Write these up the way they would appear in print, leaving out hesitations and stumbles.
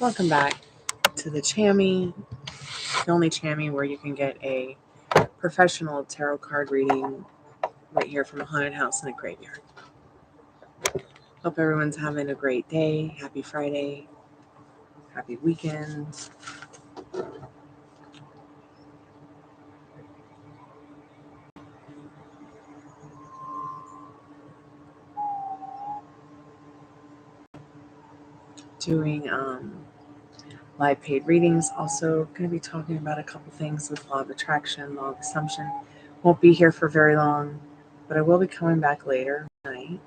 Welcome back to the Chammy, the only Chammy where you can get a professional tarot card reading right here from a haunted house in a graveyard. Hope everyone's having a great day. Happy Friday. Happy weekend. Doing live paid readings. Also going to be talking about a couple things with law of attraction, law of assumption. Won't be here for very long, but I will be coming back later tonight.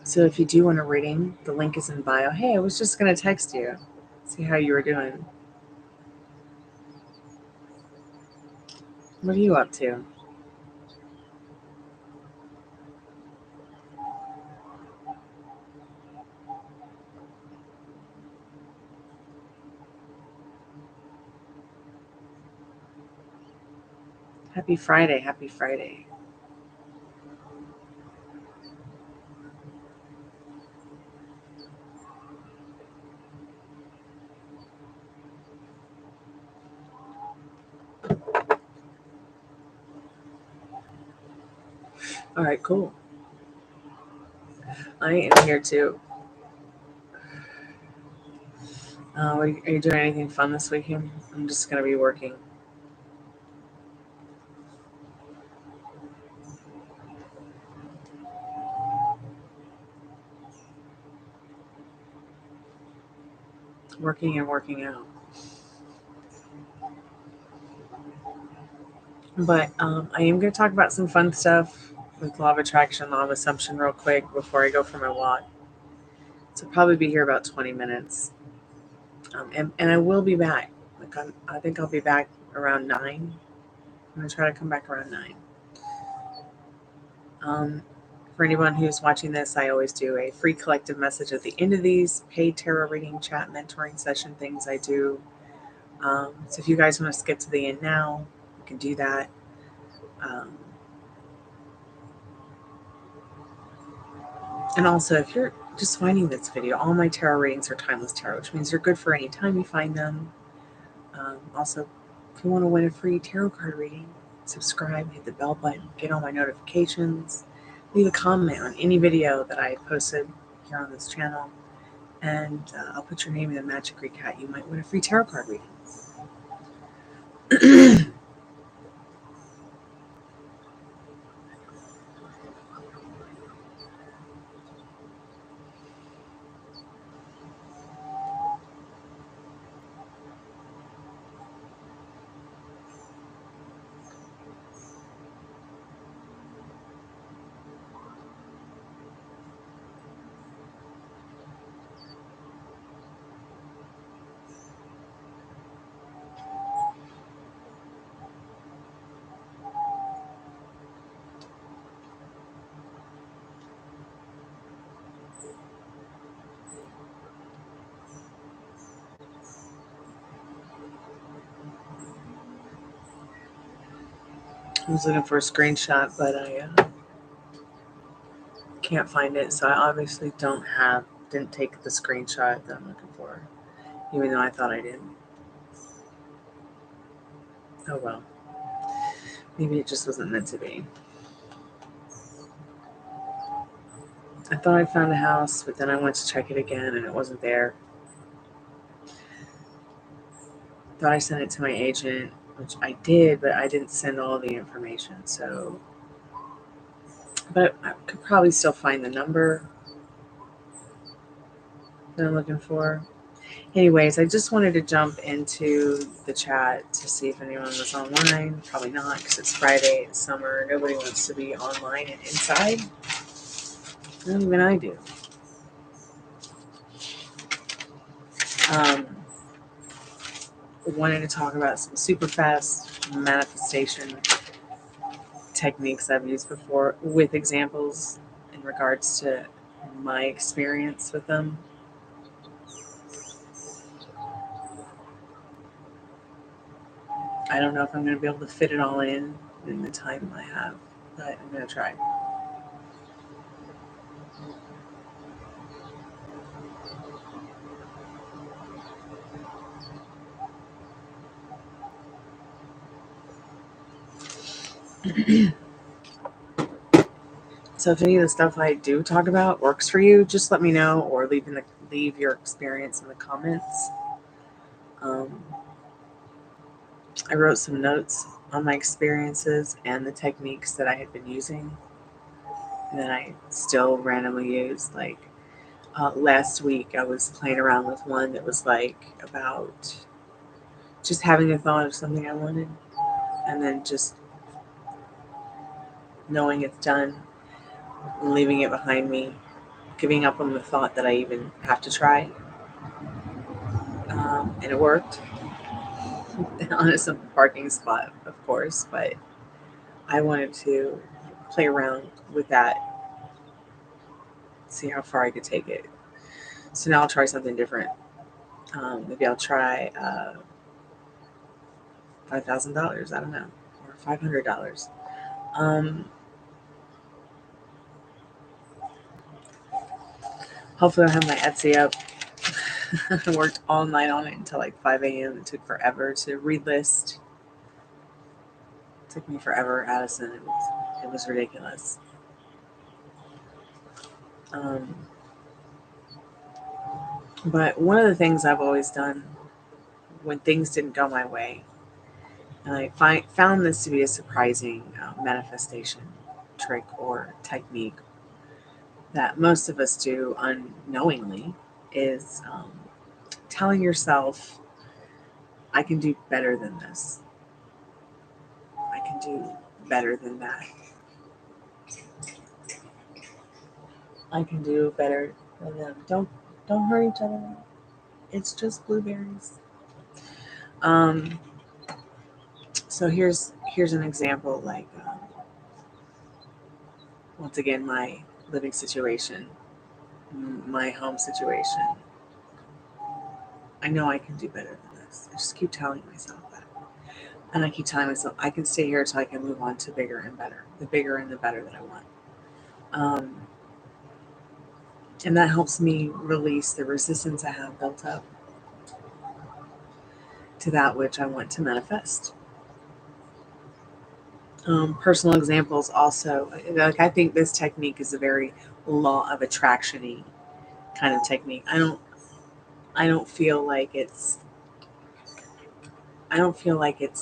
So if you do want a reading, the link is in bio. Hey, I was just going to text you, see how you were doing. What are you up to? Happy Friday. Happy Friday. All right, cool. I am here too. Are you doing anything fun this weekend? I'm just going to be working. Working and working out. But I am going to talk about some fun stuff with law of attraction, law of assumption real quick before I go for my walk. So I'll probably be here about 20 minutes. And I will be back. I think I'll be back around 9. I'm going to try to come back around 9. For anyone who's watching this, I always do a free collective message at the end of these paid tarot reading, chat, mentoring session things I do. So if you guys want to skip to the end now, you can do that. And also, if you're just finding this video, all my tarot readings are timeless tarot, which means they're good for any time you find them. Also, if you want to win a free tarot card reading, subscribe, hit the bell button, get all my notifications, leave a comment on any video that I posted here on this channel, and I'll put your name in the Magic Greek hat. You might win a free tarot card reading. I was looking for a screenshot, but I can't find it, so I obviously didn't take the screenshot that I'm looking for, even though I thought I did. Oh well. Maybe it just wasn't meant to be. I thought I found a house, but then I went to check it again and it wasn't there. Thought I sent it to my agent, which I did, but I didn't send all the information, so. But I could probably still find the number that I'm looking for. Anyways, I just wanted to jump into the chat to see if anyone was online. Probably not, because it's Friday, it's summer. Nobody wants to be online and inside. Not even I do. Wanted to talk about some super fast manifestation techniques I've used before with examples in regards to my experience with them. I don't know if I'm going to be able to fit it all in the time I have, but I'm going to try. So if any of the stuff I do talk about works for you, just let me know, or leave your experience in the comments. I wrote some notes on my experiences and the techniques that I had been using and that I still randomly use. Like last week, I was playing around with one that was like about just having a thought of something I wanted and then just knowing it's done, leaving it behind me, giving up on the thought that I even have to try. And it worked on a simple parking spot, of course, but I wanted to play around with that, see how far I could take it. So now I'll try something different. Maybe I'll try $5,000, I don't know, or $500. Hopefully I'll have my Etsy up. I worked all night on it until like 5 a.m. It took forever to relist. It took me forever, Addison. It was ridiculous. But one of the things I've always done when things didn't go my way, and I found this to be a surprising manifestation trick or technique that most of us do unknowingly, is telling yourself, I can do better than this. I can do better than that. I can do better than them. Don't hurt each other. It's just blueberries. So here's an example, like once again, my living situation, my home situation. I know I can do better than this. I just keep telling myself that. And I keep telling myself, I can stay here until I can move on to bigger and better, the bigger and the better that I want. And that helps me release the resistance I have built up to that which I want to manifest. Personal examples also, like I think this technique is a very law of attraction-y kind of technique. I don't feel like it's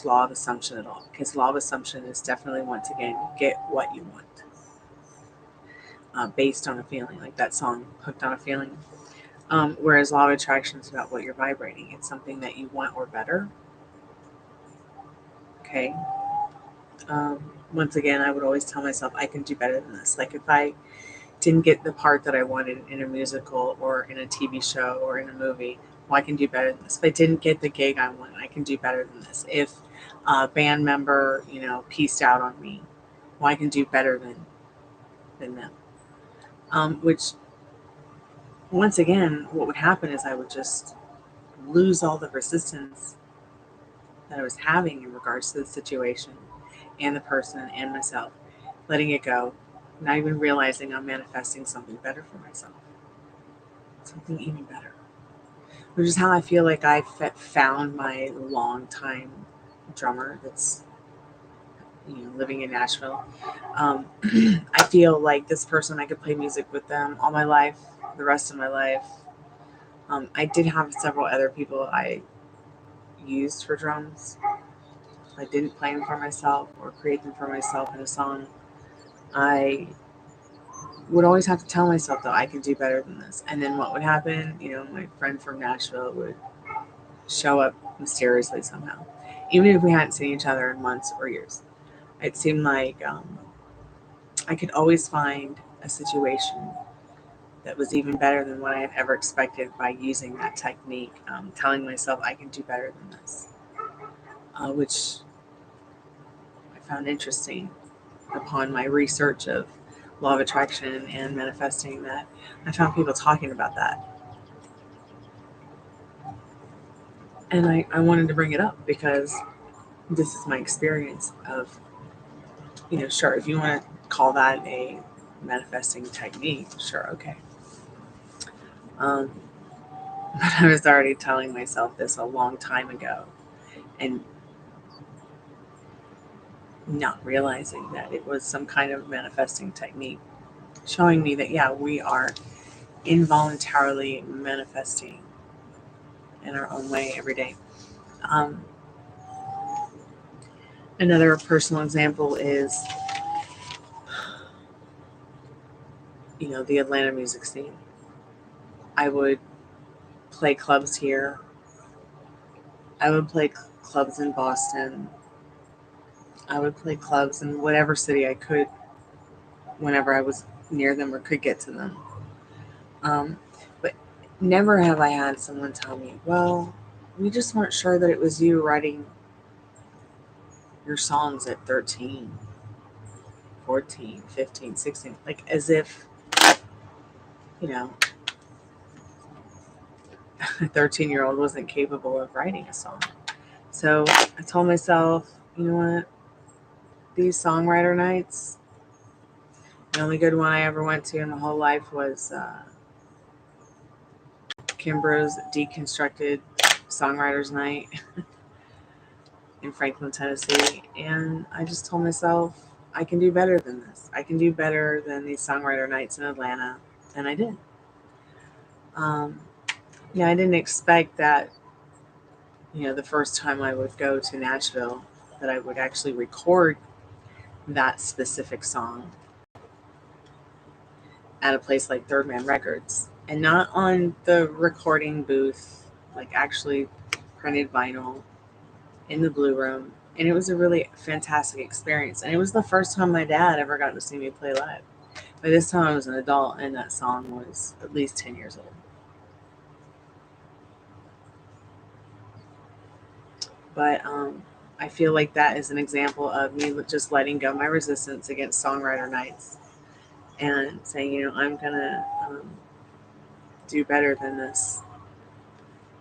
law of assumption at all, because law of assumption is definitely, once again, get what you want based on a feeling, like that song Hooked on a Feeling. Whereas law of attraction is about what you're vibrating. It's something that you want or better. Okay. Once again, I would always tell myself I can do better than this. Like if I didn't get the part that I wanted in a musical or in a TV show or in a movie, well, I can do better than this. If I didn't get the gig I want, I can do better than this. If a band member, pieced out on me, well, I can do better than them. Which, once again, what would happen is I would just lose all the resistance that I was having in regards to the situation and the person and myself, letting it go, not even realizing I'm manifesting something better for myself, something even better. Which is how I feel like I found my longtime drummer that's living in Nashville. I feel like this person, I could play music with them all my life, the rest of my life. I did have several other people I used for drums. I didn't play them for myself or create them for myself in a song. I would always have to tell myself, though, I can do better than this. And then what would happen? My friend from Nashville would show up mysteriously somehow, even if we hadn't seen each other in months or years. It seemed like I could always find a situation that was even better than what I had ever expected by using that technique, telling myself I can do better than this, which I found interesting upon my research of law of attraction and manifesting, that I found people talking about that. And I wanted to bring it up because this is my experience of, sure, if you want to call that a manifesting technique, sure, okay. But I was already telling myself this a long time ago. And not realizing that it was some kind of manifesting technique, showing me that, yeah, we are involuntarily manifesting in our own way every day. Um, Another personal example is, the Atlanta music scene. I would play clubs here. I would play clubs in Boston. I would play clubs in whatever city I could whenever I was near them or could get to them. But never have I had someone tell me, well, we just weren't sure that it was you writing your songs at 13, 14, 15, 16. Like as if, you know, a 13-year-old wasn't capable of writing a song. So I told myself, you know what? These songwriter nights, the only good one I ever went to in my whole life was Kimbrough's Deconstructed Songwriters Night in Franklin, Tennessee. And I just told myself, I can do better than this. I can do better than these songwriter nights in Atlanta. And I did. I didn't expect that, the first time I would go to Nashville, that I would actually record that specific song at a place like Third Man Records. And not on the recording booth, like actually printed vinyl in the Blue Room. And it was a really fantastic experience. And it was the first time my dad ever got to see me play live. By this time I was an adult and that song was at least 10 years old. But I feel like that is an example of me just letting go my resistance against songwriter nights and saying, I'm going to do better than this.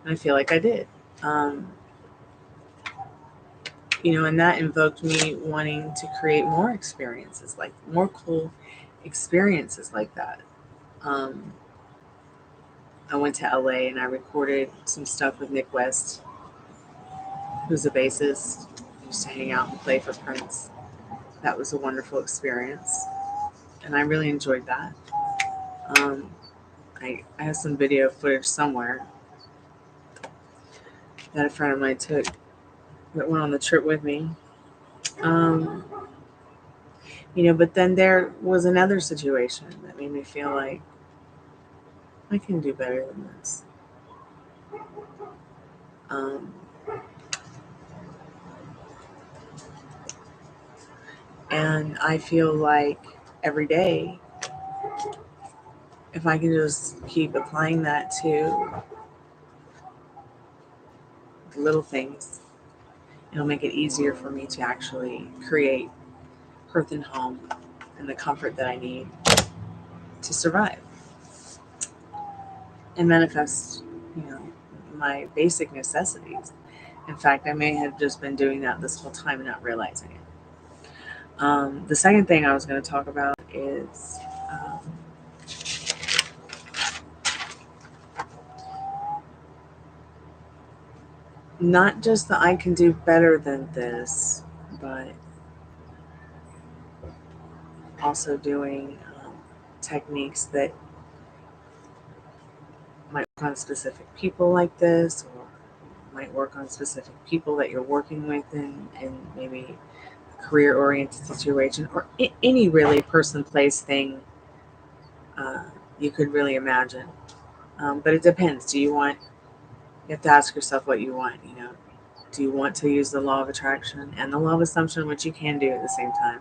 And I feel like I did. And that invoked me wanting to create more experiences, like more cool experiences like that. I went to LA and I recorded some stuff with Nick West, who's a bassist. I used to hang out and play for Prince. That was a wonderful experience, and I really enjoyed that. I have some video footage somewhere that a friend of mine took that went on the trip with me. But then there was another situation that made me feel like I can do better than this. And I feel like every day, if I can just keep applying that to the little things, it'll make it easier for me to actually create hearth and home and the comfort that I need to survive and manifest, my basic necessities. In fact, I may have just been doing that this whole time and not realizing it. The second thing I was going to talk about is not just that I can do better than this, but also doing techniques that might work on specific people like this, or might work on specific people that you're working with in maybe a career-oriented situation, or any really person, place, thing you could really imagine. But it depends. You have to ask yourself what you want. Do you want to use the law of attraction and the law of assumption, which you can do at the same time?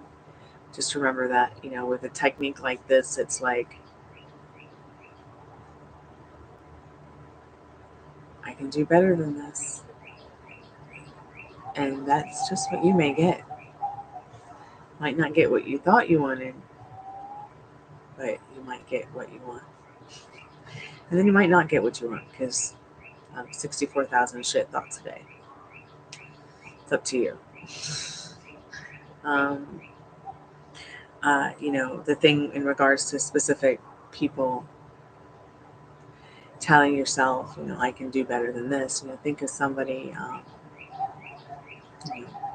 Just remember that, with a technique like this, it's like, I can do better than this. And that's just what you may get. Might not get what you thought you wanted, but you might get what you want. And then you might not get what you want because 64,000 shit thoughts a day. It's up to you. The thing in regards to specific people, telling yourself, I can do better than this. Think of somebody,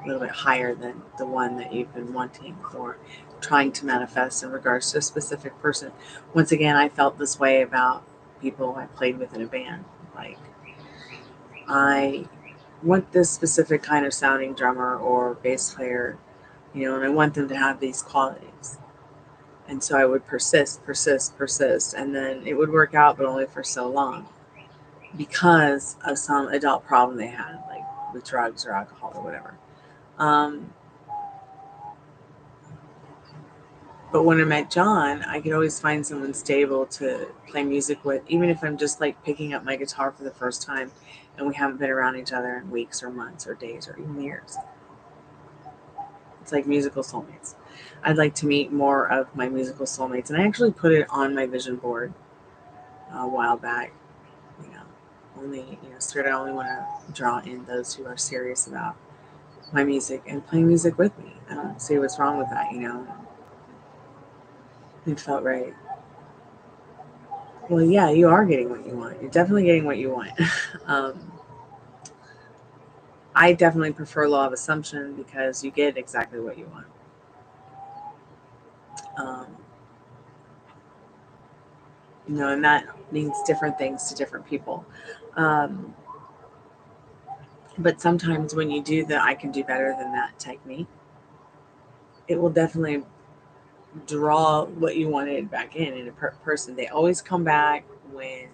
a little bit higher than the one that you've been wanting or trying to manifest in regards to a specific person. Once again, I felt this way about people I played with in a band. Like, I want this specific kind of sounding drummer or bass player, and I want them to have these qualities. And so I would persist, and then it would work out, but only for so long because of some adult problem they had, like with drugs or alcohol or whatever. But when I met John, I could always find someone stable to play music with, even if I'm just like picking up my guitar for the first time and we haven't been around each other in weeks or months or days or even years. It's like musical soulmates. I'd like to meet more of my musical soulmates, and I actually put it on my vision board a while back. Spirit, I only want to draw in those who are serious about my music and playing music with me. I don't see what's wrong with that. It felt right. Well, yeah, you are getting what you want. You're definitely getting what you want. I definitely prefer law of assumption because you get exactly what you want. And that means different things to different people. But sometimes when you do the I can do better than that technique, it will definitely draw what you wanted back in a person. They always come back when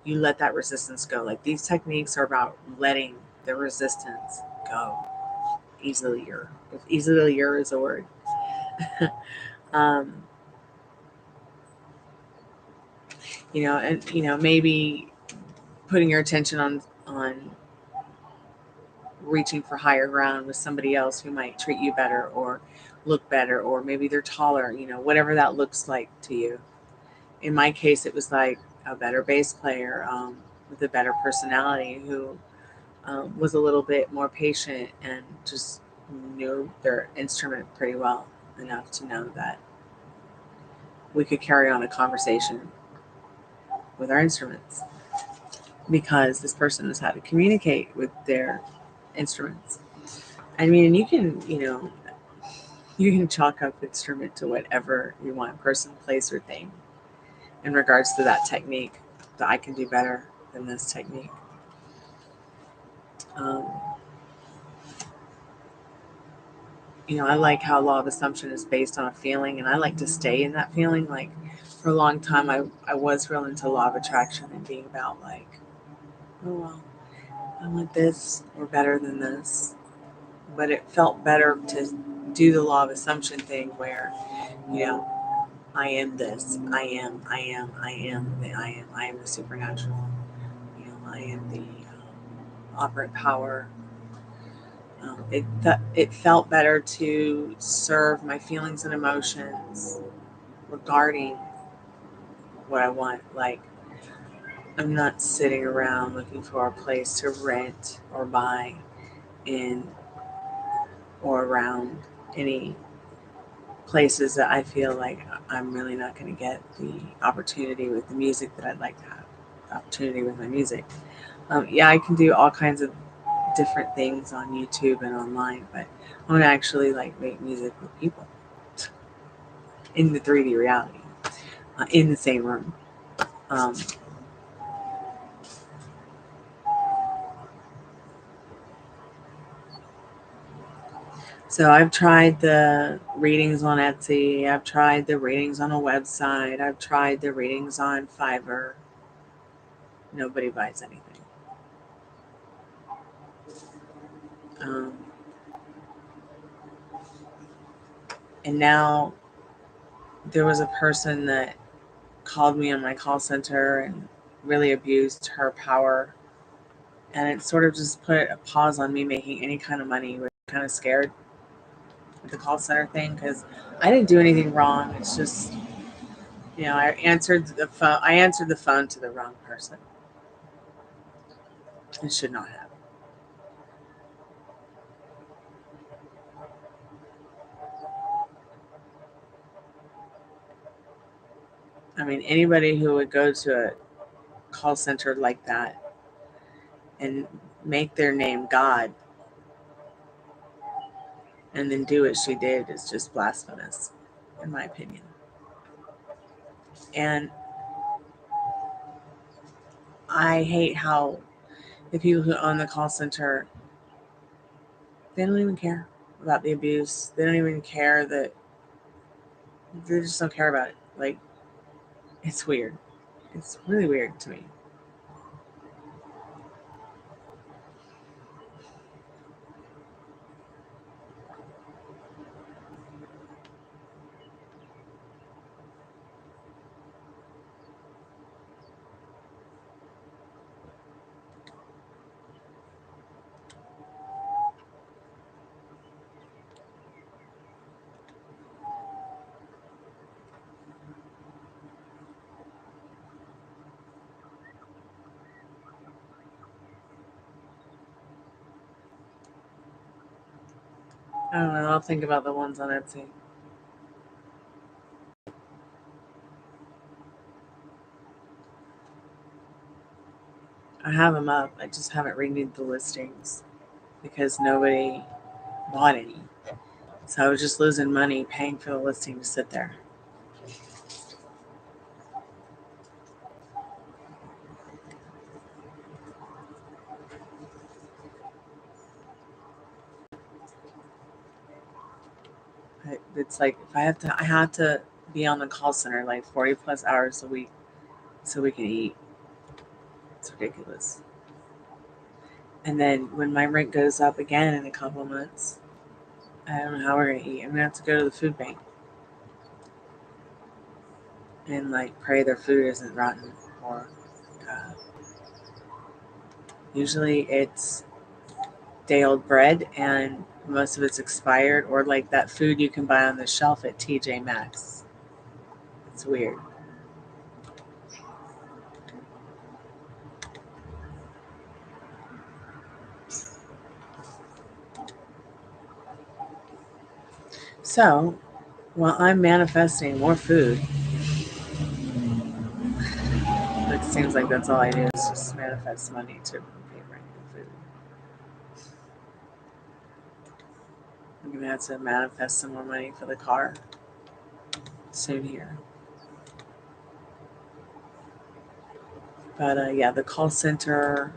you let that resistance go. Like, these techniques are about letting the resistance go. Easilier. If easilier is a word. Maybe putting your attention on reaching for higher ground with somebody else who might treat you better or look better, or maybe they're taller, whatever that looks like to you. In my case, it was like a better bass player with a better personality who was a little bit more patient and just knew their instrument pretty well enough to know that we could carry on a conversation with our instruments, because this person knows how to communicate with their instruments. I mean, you can chalk up instrument to whatever you want, person, place, or thing, in regards to that technique, that I can do better than this technique. I like how law of assumption is based on a feeling, and I like to stay in that feeling. Like, for a long time, I was real into law of attraction and being about like, oh, well, I want this or better than this. But it felt better to do the law of assumption thing where, I am this, I am the supernatural, I am the operant power. It felt better to serve my feelings and emotions regarding what I want. Like, I'm not sitting around looking for a place to rent or buy in or around any places that I feel like I'm really not going to get the opportunity with the music that I'd like to have. The opportunity with my music. Yeah, I can do all kinds of different things on YouTube and online, but I want to actually like make music with people in the 3D reality, in the same room. So I've tried the readings on Etsy. I've tried the readings on a website. I've tried the readings on Fiverr. Nobody buys anything. And now there was a person that called me on my call center and really abused her power. And it sort of just put a pause on me making any kind of money. We're kind of scared with the call center thing because I didn't do anything wrong. It's just, I answered the phone. I answered the phone to the wrong person. It should not have. I mean, anybody who would go to a call center like that and make their name God and then do what she did is just blasphemous, in my opinion. And I hate how the people who own the call center, they don't even care about the abuse. They don't even care that, they just don't care about it. Like, it's weird. It's really weird to me. I don't know. I'll think about the ones on Etsy. I have them up. I just haven't renewed the listings because nobody bought any. So I was just losing money paying for the listing to sit there. It's like if I have to be on the call center like 40 plus hours a week so we can eat. It's ridiculous. And then when my rent goes up again in a couple months, I don't know how we're gonna eat. I'm gonna have to go to the food bank and like pray their food isn't rotten, or usually it's day-old bread and most of it's expired, or like that food you can buy on the shelf at TJ Maxx. It's weird. So while I'm manifesting more food, it seems like that's all I do is just manifest money to pay rent and food. I'm gonna have to manifest some more money for the car soon here. But yeah, the call center,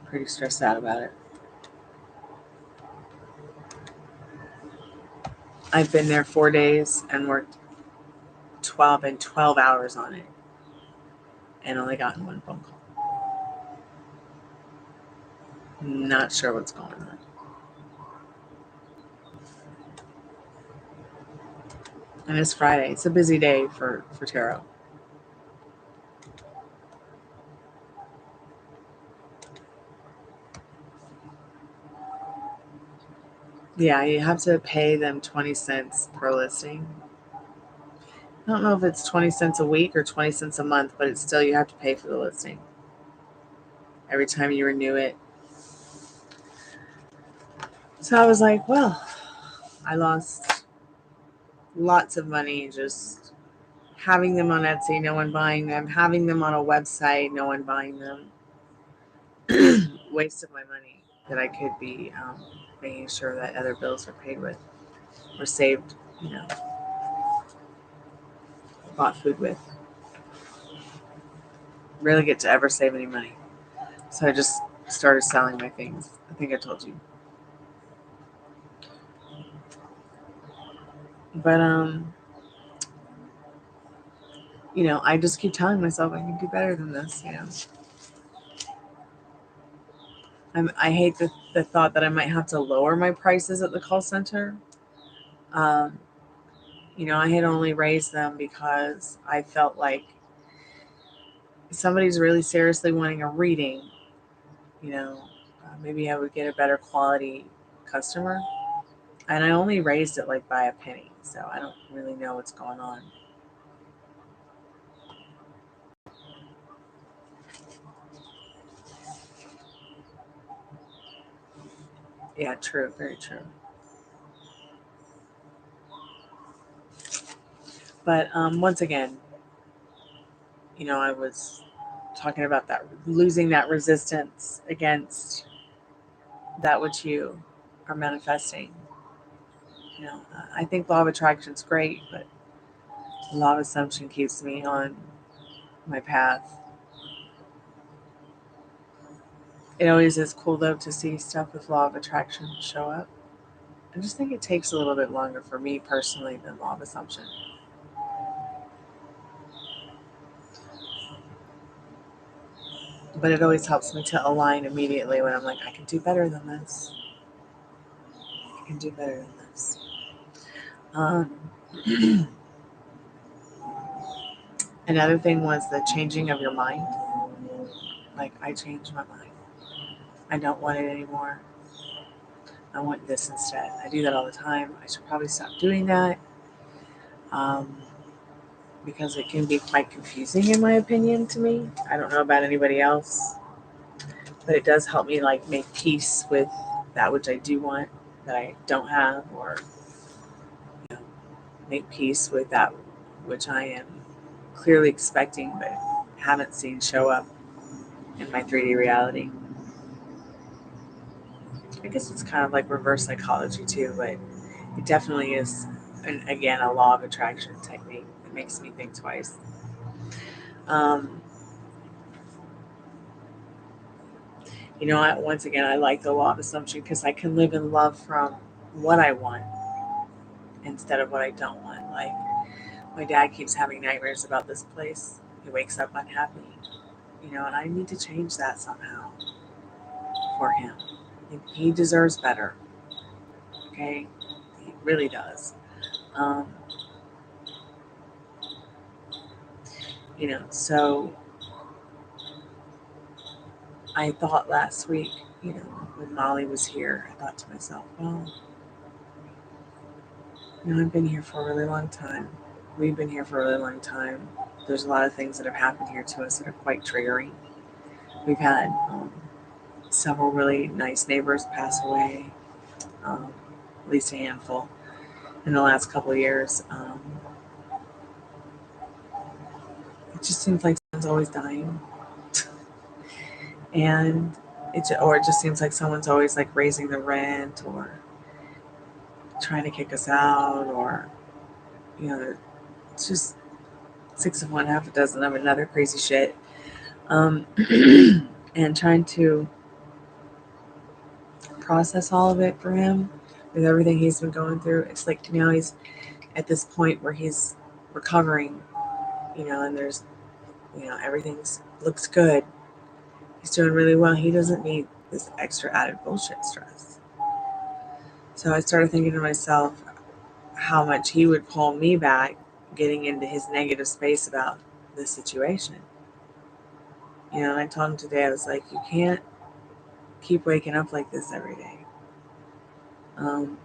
pretty stressed out about it. I've been there 4 days and worked 12 hours on it and only gotten one phone call. Not sure what's going on. And it's Friday. It's a busy day for tarot. Yeah, you have to pay them 20 cents per listing. I don't know if it's 20 cents a week or 20 cents a month, but it's still, you have to pay for the listing every time you renew it. So I was like, well, I lost lots of money just having them on Etsy, no one buying them, having them on a website, no one buying them. Waste of my money that I could be making sure that other bills are paid with or saved, bought food with. Rarely get to ever save any money. So I just started selling my things. I think I told you. But I just keep telling myself I can do better than this, I hate the thought that I might have to lower my prices at the call center. I had only raised them because I felt like if somebody's really seriously wanting a reading, maybe I would get a better quality customer. And I only raised it like by a penny, so I don't really know what's going on. Yeah, true, very true. But once again, I was talking about that, losing that resistance against that which you are manifesting. You know, I think law of attraction is great, but law of assumption keeps me on my path. It always is cool, though, to see stuff with law of attraction show up. I just think it takes a little bit longer for me personally than law of assumption. But it always helps me to align immediately when I'm like, I can do better than this. I can do better than this. Another thing was the changing of your mind. Like, I changed my mind. I don't want it anymore. I want this instead. I do that all the time. I should probably stop doing that. Because it can be quite confusing, in my opinion, to me. I don't know about anybody else. But it does help me, like, make peace with that which I do want that I don't have, or, you know, make peace with that which I am clearly expecting but haven't seen show up in my 3D reality. I guess it's kind of like reverse psychology too, but it definitely is, and again, a law of attraction technique that makes me think twice. You know, once again, I like the law of assumption because I can live in love from what I want instead of what I don't want. Like, my dad keeps having nightmares about this place. He wakes up unhappy, you know, and I need to change that somehow for him. He deserves better. Okay? He really does. You know, so I thought last week, you know, when Molly was here, I thought to myself, well, you know, I've been here for a really long time. We've been here for a really long time. There's a lot of things that have happened here to us that are quite triggering. We've had several really nice neighbors pass away, at least a handful, in the last couple of years. It just seems like someone's always dying. And it just seems like someone's always like raising the rent or trying to kick us out, or, you know, it's just 6 of one, half a dozen of another crazy shit. And trying to process all of it for him with everything he's been going through. It's like now he's at this point where he's recovering, you know, and there's, you know, everything's looks good. He's doing really well. He doesn't need this extra added bullshit stress. So I started thinking to myself how much he would pull me back getting into his negative space about this situation. You know, and I told him today, I was like, you can't keep waking up like this every day. You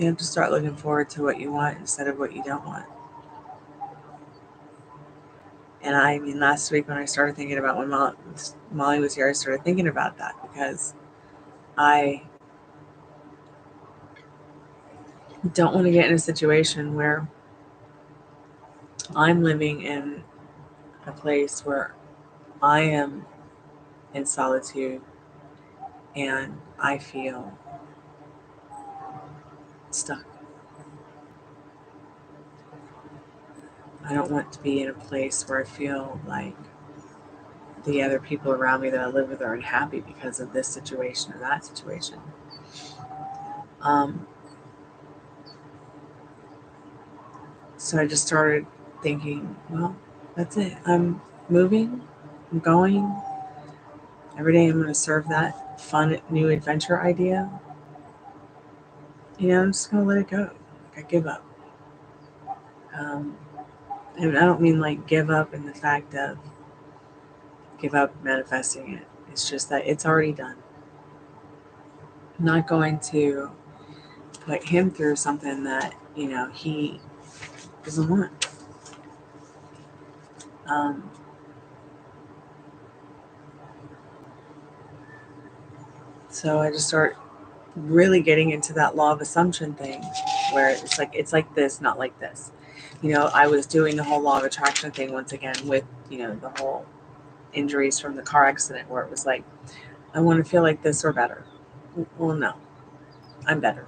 have to start looking forward to what you want instead of what you don't want. And I mean, last week when I started thinking about when Molly was here, I started thinking about that because I don't want to get in a situation where I'm living in a place where I am in solitude and I feel stuck. I don't want to be in a place where I feel like the other people around me that I live with are unhappy because of this situation or that situation. So I just started thinking, well, that's it. I'm moving. I'm going. Every day I'm going to serve that fun new adventure idea. You know, I'm just going to let it go. Like, I give up. And I don't mean like give up in the fact of give up manifesting it. It's just that it's already done. I'm not going to put him through something that, you know, he doesn't want. So I just start really getting into that law of assumption thing where it's like this, not like this. You know, I was doing the whole law of attraction thing once again with, you know, the whole injuries from the car accident where it was like, I want to feel like this or better. Well, no, I'm better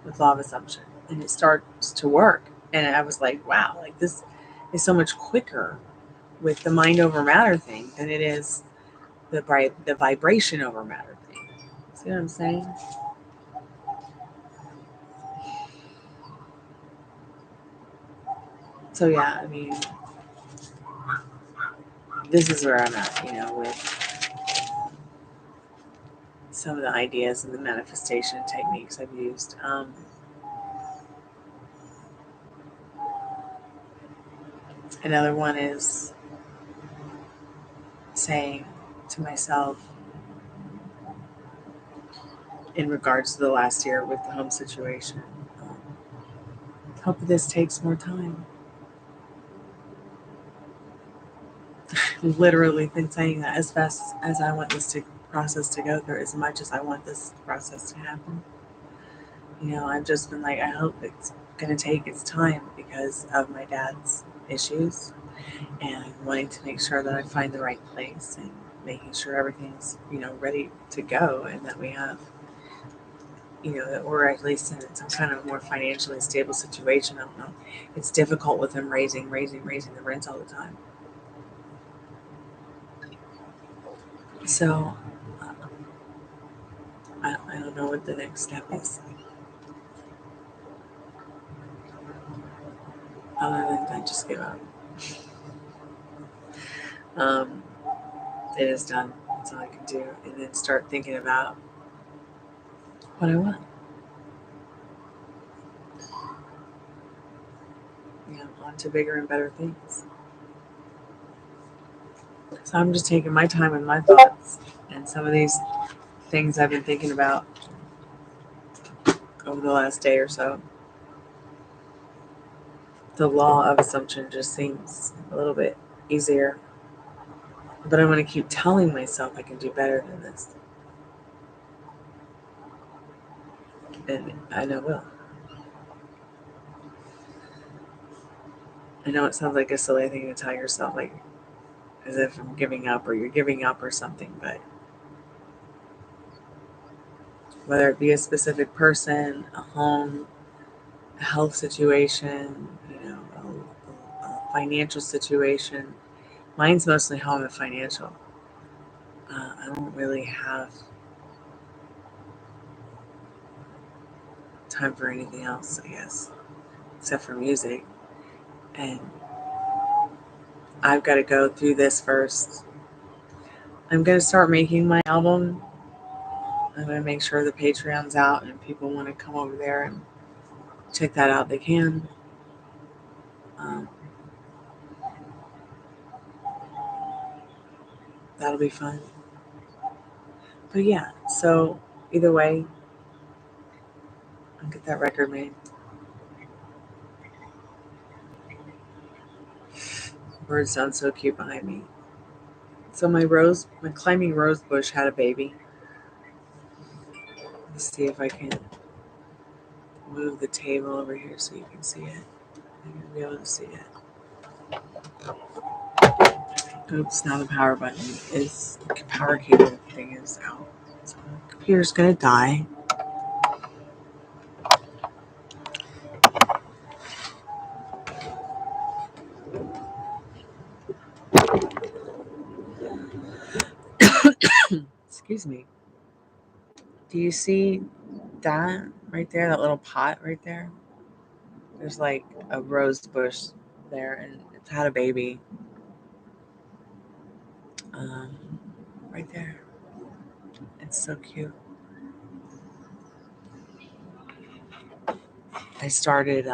with law of assumption. And it starts to work. And I was like, wow, like this is so much quicker with the mind over matter thing than it is the vibration over matter thing. See what I'm saying? So yeah, I mean, this is where I'm at, with some of the ideas and the manifestation techniques I've used. Another one is saying to myself, in regards to the last year with the home situation, hope this takes more time. Literally been saying that as fast as I want this process to go through, as much as I want this process to happen. I've just been like, I hope it's going to take its time because of my dad's issues and wanting to make sure that I find the right place and making sure everything's, ready to go and that we have, that we're at least in some kind of more financially stable situation. I don't know. It's difficult with them raising the rents all the time. So I don't know what the next step is. Other than I just give up. It is done. That's all I can do. And then start thinking about what I want. On to bigger and better things. So I'm just taking my time and my thoughts and some of these things I've been thinking about over the last day or so. The law of assumption just seems a little bit easier. But I'm going to keep telling myself I can do better than this. And I know will. I know it sounds like a silly thing to tell yourself, like as if I'm giving up or you're giving up or something, but whether it be a specific person, a home, a health situation, a financial situation. Mine's mostly home and financial. I don't really have time for anything else, I guess, except for music. And I've got to go through this first. I'm going to start making my album. I'm going to make sure the Patreon's out and people want to come over there and check that out. They can. That'll be fun. But yeah, so either way, I'll get that record made. Birds sound so cute behind me. So my climbing rose bush had a baby. Let's see if I can move the table over here so you can see it. You'll be able to see it. Oops, now the power cable thing is out. So the computer's gonna die. Excuse me. Do you see that right there? That little pot right there? There's like a rose bush there and it's had a baby. Right there. It's so cute. I started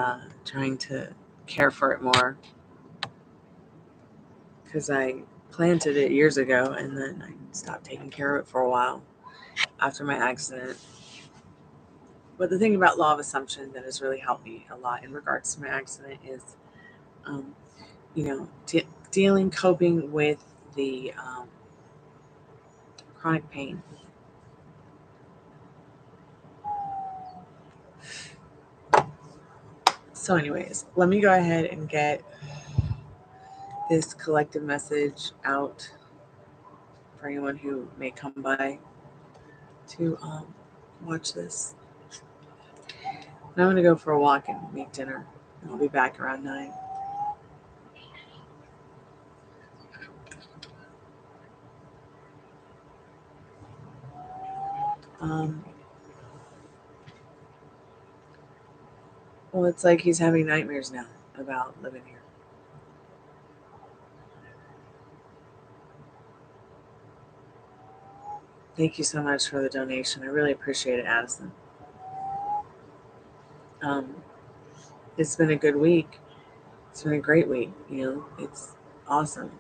trying to care for it more because I planted it years ago and then I stopped taking care of it for a while after my accident. But the thing about law of assumption that has really helped me a lot in regards to my accident is, coping with the chronic pain. So anyways, let me go ahead and get this collective message out for anyone who may come by. to watch this. And I'm going to go for a walk and make dinner. And I'll be back around 9. Well, it's like he's having nightmares now about living here. Thank you so much for the donation. I really appreciate it, Addison. It's been a good week. It's been a great week. It's awesome.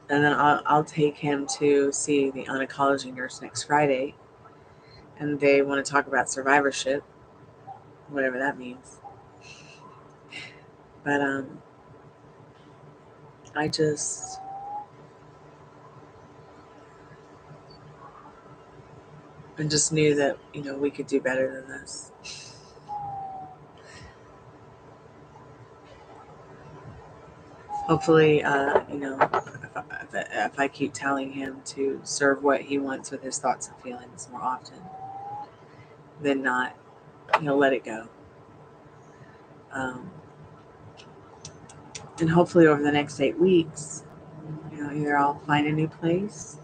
And then I'll take him to see the oncology nurse next Friday. And they want to talk about survivorship, whatever that means. But I just knew that we could do better than this. Hopefully, if I keep telling him to serve what he wants with his thoughts and feelings more often, then not, let it go. And hopefully over the next 8 weeks, either I'll find a new place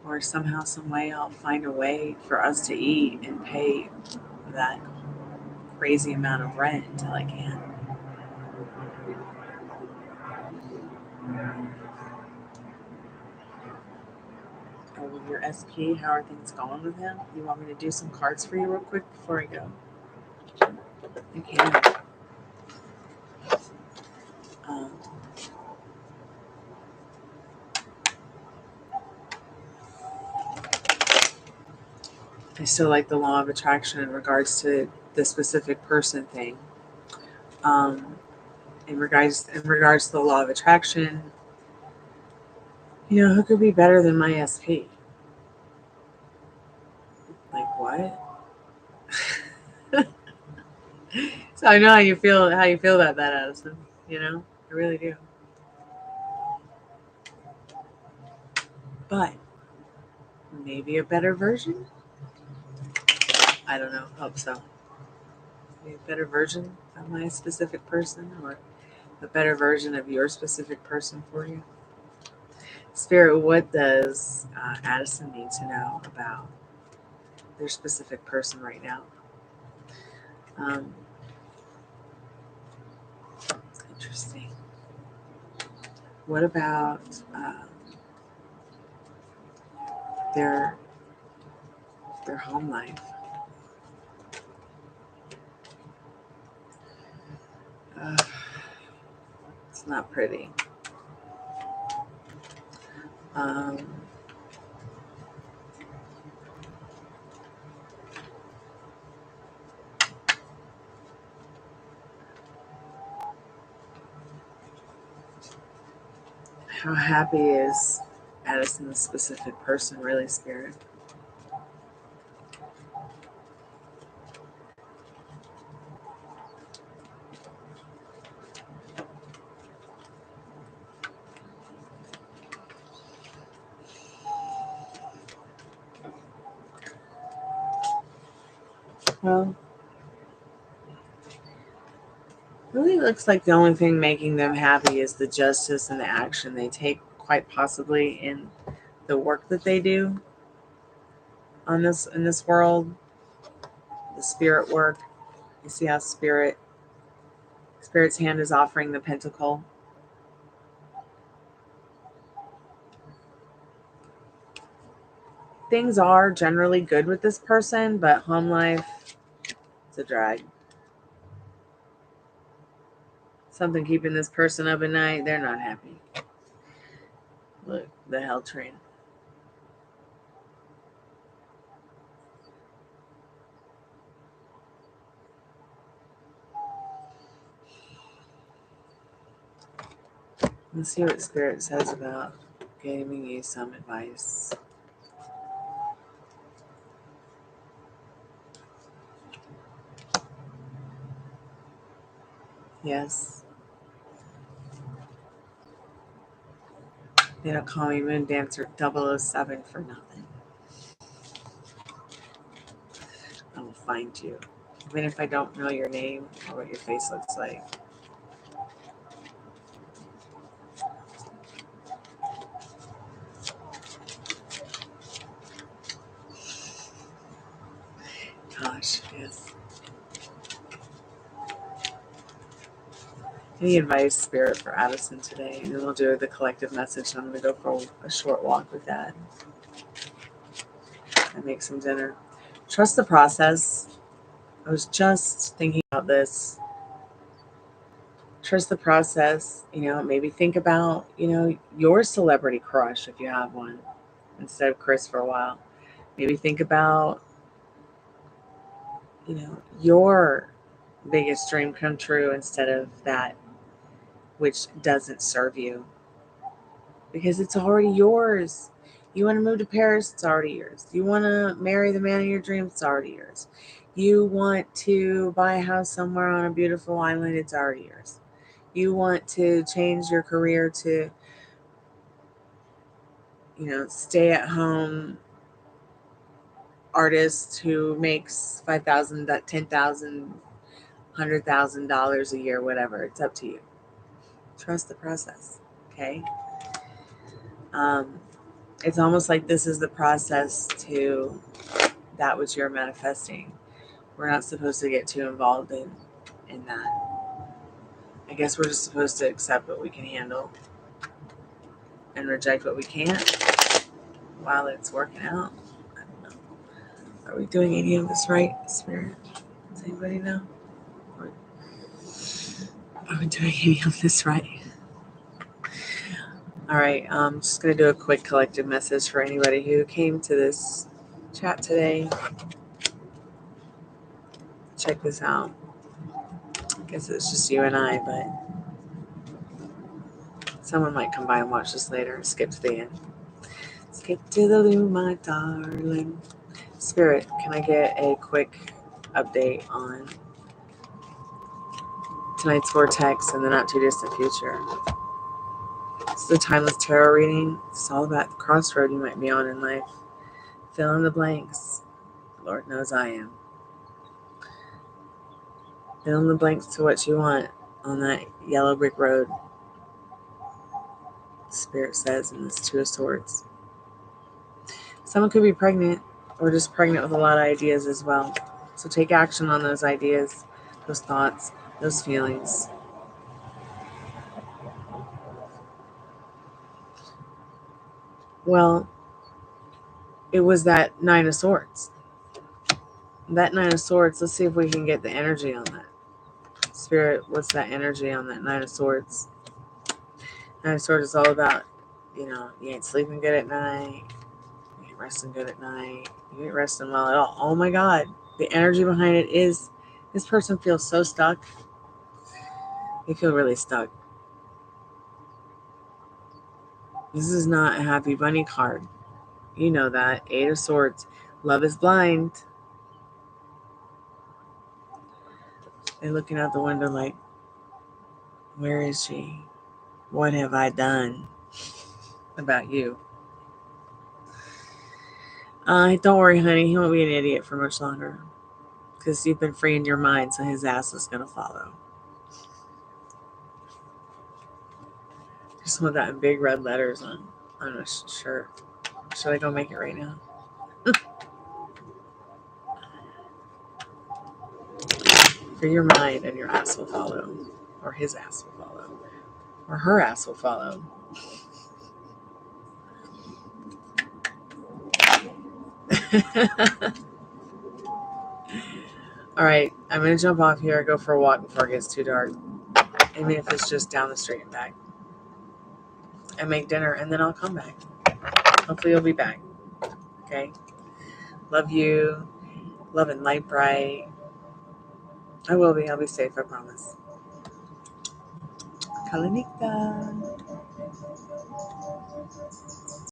or somehow, some way, I'll find a way for us to eat and pay that crazy amount of rent until I can. Oh, with your SP, how are things going with him? You want me to do some cards for you real quick before I go? I can. I still like the law of attraction in regards to the specific person thing. In regards to the law of attraction, who could be better than my SP? Like what? So I know how you feel about that, Addison. I really do. But maybe a better version? I don't know. Hope so. Maybe a better version of my specific person, or a better version of your specific person for you. Spirit, what does Addison need to know about their specific person right now? It's interesting. What about their home life? It's not pretty. How happy is Addison's specific person really, Spirit? Well, really looks like the only thing making them happy is the justice and the action they take, quite possibly in the work that they do in this world, the spirit work. You see how Spirit's hand is offering the pentacle. Things are generally good with this person, but home life, it's a drag. Something keeping this person up at night, they're not happy. Look, the hell train. Let's see what Spirit says about giving you some advice. Yes. They don't call me Moon Dancer 007 for nothing. find you, even if I don't know your name or what your face looks like. Gosh, yes. Any advice, Spirit, for Addison today? And then we'll do the collective message. I'm going to go for a short walk with Dad and make some dinner. Trust the process. I was just thinking about this. Trust the process. Maybe think about, your celebrity crush if you have one, instead of Chris for a while. Maybe think about, your biggest dream come true instead of that which doesn't serve you, because it's already yours. You want to move to Paris, it's already yours. You want to marry the man of your dreams, it's already yours. You want to buy a house somewhere on a beautiful island, it's already yours. You want to change your career to, stay at home artist who makes $5,000, $10,000, $100,000 a year, whatever. It's up to you. Trust the process. Okay. It's almost like this is the process to that which you're manifesting. We're not supposed to get too involved in that. I guess we're just supposed to accept what we can handle and reject what we can't while it's working out. I don't know. Are we doing any of this right, Spirit? Does anybody know? Are we doing any of this right? All right, I'm just going to do a quick collective message for anybody who came to this chat today. Check this out. I guess it's just you and I, but someone might come by and watch this later. Skip to the end. Skip to the loo, my darling. Spirit, can I get a quick update on tonight's vortex and the not too distant future? It's the timeless tarot reading. It's all about the crossroad you might be on in life. Fill in the blanks. Lord knows I am. Fill in the blanks to what you want on that yellow brick road. Spirit says in this Two of Swords. Someone could be pregnant or just pregnant with a lot of ideas as well. So take action on those ideas, those thoughts, those feelings. Well, it was that Nine of Swords. That Nine of Swords, let's see if we can get the energy on that. Spirit, what's that energy on that Nine of Swords? Nine of Swords is all about, you ain't sleeping good at night. You ain't resting good at night. You ain't resting well at all. Oh my God. The energy behind it is this person feels so stuck. They feel really stuck. This is not a happy bunny card. You know that. Eight of Swords. Love is blind. They're looking out the window like, where is she? What have I done about you? Don't worry, honey. He won't be an idiot for much longer. Because you've been freeing your mind, so his ass is going to follow. Just want that in big red letters on a shirt. Should I go make it right now? Free your mind and your ass will follow. Or his ass will follow. Or her ass will follow. All right, I'm going to jump off here, go for a walk before it gets too dark. Even if it's just down the street and back. And make dinner, and then I'll come back. Hopefully you'll be back. Okay? Love you. Love and light bright. I will be. I'll be safe, I promise. Kalanika.